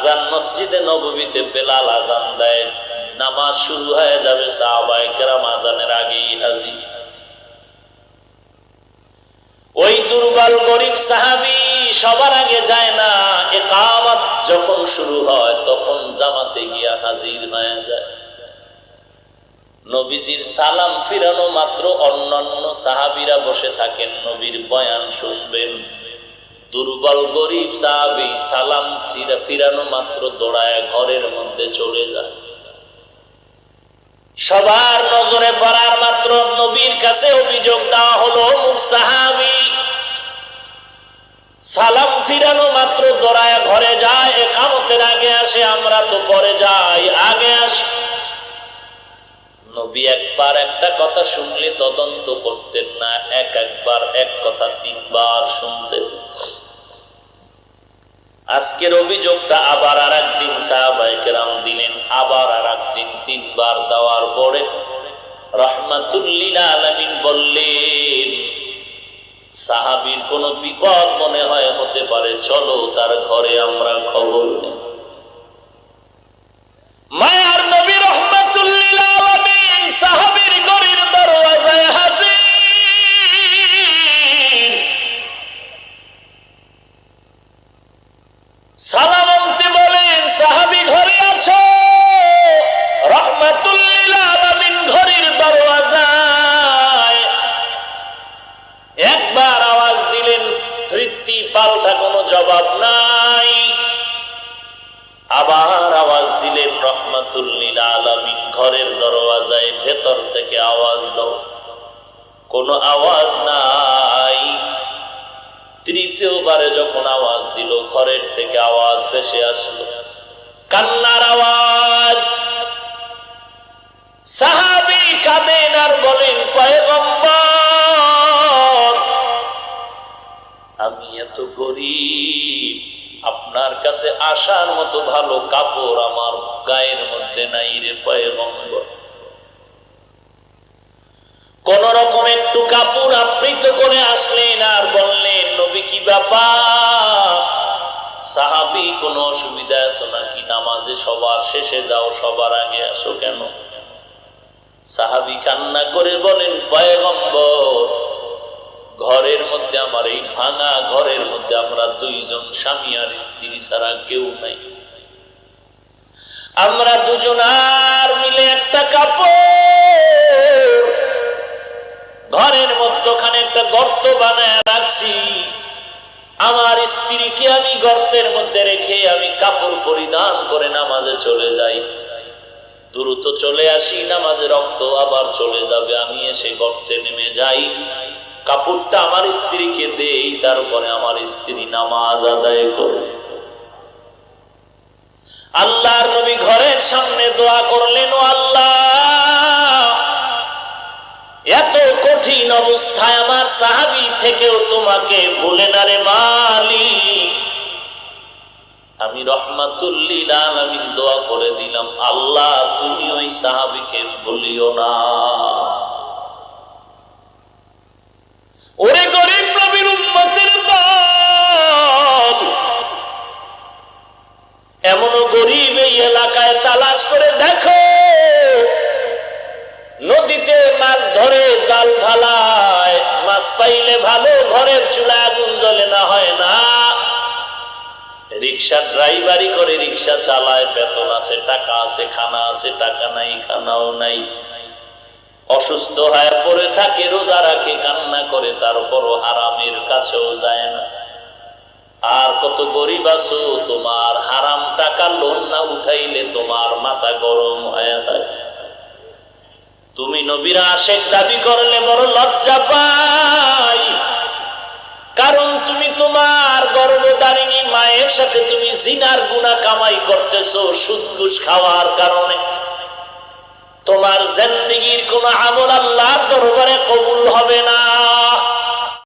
আজান মসজিদে নববীতে বেলাল আজান দেয়, নামাজ শুরু হয়ে যাবে, সাহাবায়ে কেরাম আজানের আগেই হাজির। ওই দুর্বল গরিব সাহাবী সবার আগে যায় না, ইকামত যখন শুরু হয় তখন জামাতে গিয়া হাজির হয়ে যায়। নবীজির সালাম ফিরানো মাত্র অন্যান্য সাহাবীরা বসে থাকেন, নবীর বয়ান শুনবেন। দুর্বল গরিব সাহাবী সালাম ফিরানো মাত্র দৌড়ায় ঘরের মধ্যে চলে যায়। সবার নজরে পড়ার মাত্র নবীর কাছে অভিযোগ দেওয়া হলো, অমুক সাহাবী সালাম ফিরানো মাত্র দৌড়ায় ঘরে যায়, ইকামতের আগে আসে, আমরা তো পরে যাই, আগে আসি। নবী একবার একটা কথা শুনলে তদন্ত করতেন না, একবার এক কথা 3 বার শুনতেন। আজকের অভিযোগটা আবার আর একদিন সাহাবায়ে কেরাম দিলেন, আবার আর একদিন 3 বার দেওয়ার পরে রাহমাতুল লিল আলামিন বললেন, সাহাবীর কোনো বিপদ মনে হয় হতে পারে, চলো তার ঘরে আমরা খবর নেই। মায়ার নবী রাহমাতুল লিল আলামিন সাহাবীর ঘরের দরওয়াজায় হাজির। সালাম আনতে বলেন, সাহাবী ঘরে আছো? রাহমাতুল লিল আলামিন ঘরের দরওয়াজায় একবার আওয়াজ দিলেন, তৃপ্তি পাল্টা কোনো জবাব নাই। আবার আওয়াজ দিলেন, রাহমাতুল লিল আলামিন ঘরের দরওয়াজায় ভেতর থেকে আওয়াজ দাও, কোনো আওয়াজ নাই। তৃতীয়বারে যখন আওয়াজ দিল, ঘরের থেকে আওয়াজ ভেসে আসলো, কান্নার আওয়াজ। সাহাবী কাঁদেন আর বলেন, পয়গম্বর, আমি এত গরিব, আপনার কাছে আসার মতো ভালো কাপড় আমার গায়ের মধ্যে নাই রে পয়গম্বর। কোন রকম একটু কাপড় আবৃত করে আসলেন আর বললেন, নবী কি ব্যাপার? সাহাবী, কোনো অসুবিধা আছে নাকি? নামাজে সবার শেষে যাও, সবার আগে আসো কেন? সাহাবী কান্না করে বলেন, পয়গম্বর, ঘরের মধ্যে আমার এই ভাঙা ঘরের মধ্যে আমরা 2 জন স্বামী আর স্ত্রী ছাড়া কেউ নাই। আমরা 2 জন আর মিলে একটা কাপড় ঘরের মধ্যখানে একটা গর্ত বানায় রাখছি। আমার স্ত্রীকে আমি গর্তের মধ্যে রেখে আমি কাপড় পরিধান করে নামাজে চলে যাই, দ্রুত চলে আসি, নামাজে রক্ত আবার চলে যাবে, আমি এসে গর্তে নেমে যাই, কাপড়টা আমার স্ত্রীকে দেই, তারপরে আমার স্ত্রী নামাজ আদায় করে। আল্লাহর নবী ঘরের সামনে দোয়া করলেন, ও আল্লাহ, এত কঠিন অবস্থায় আমার সাহাবী থেকেও তোমাকে ভুলে না রে মালিক। আমি রাহমাতুল লিল আলামিন দোয়া করে দিলাম, আল্লাহ তুমি ওই সাহাবীকে ভুলিও না। ওরে গরিব নবীর উম্মতের দল, এমনও গরিব এই এলাকায় তালাশ করে দেখো, নদীতে মাছ ধরে জাল ফালায়, মাছ পাইলে ভালো, ঘরের চুলা আগুন জ্বলে না, হয় না। রিক্সা ড্রাইভারি করে, রিক্সা চালায়, বেতন আছে, টাকা আছে, খানা আছে, টাকা নাই, খানাও নাই। অসুস্থ হয়ে পড়ে থাকে, রোজা রাখে, কান্না করে, তারপরও হারামের কাছেও যায় না। আর কত গরিব আছো, তোমার হারাম টাকা লোন না উঠাইলে তোমার মাথা গরম হয়ে থাকে। তুমি নবীর আশিক দাবি করলে বড় লজ্জা পাই, কারণ তুমি তোমার গর্ভধারিণী মায়ের সাথে তুমি জিনার গুনাহ কামাই করতেছো সুদ ঘুষ খাওয়ার কারণে। তোমার জিন্দেগীর কোন আমল আল্লাহর দরবারে কবুল হবে না।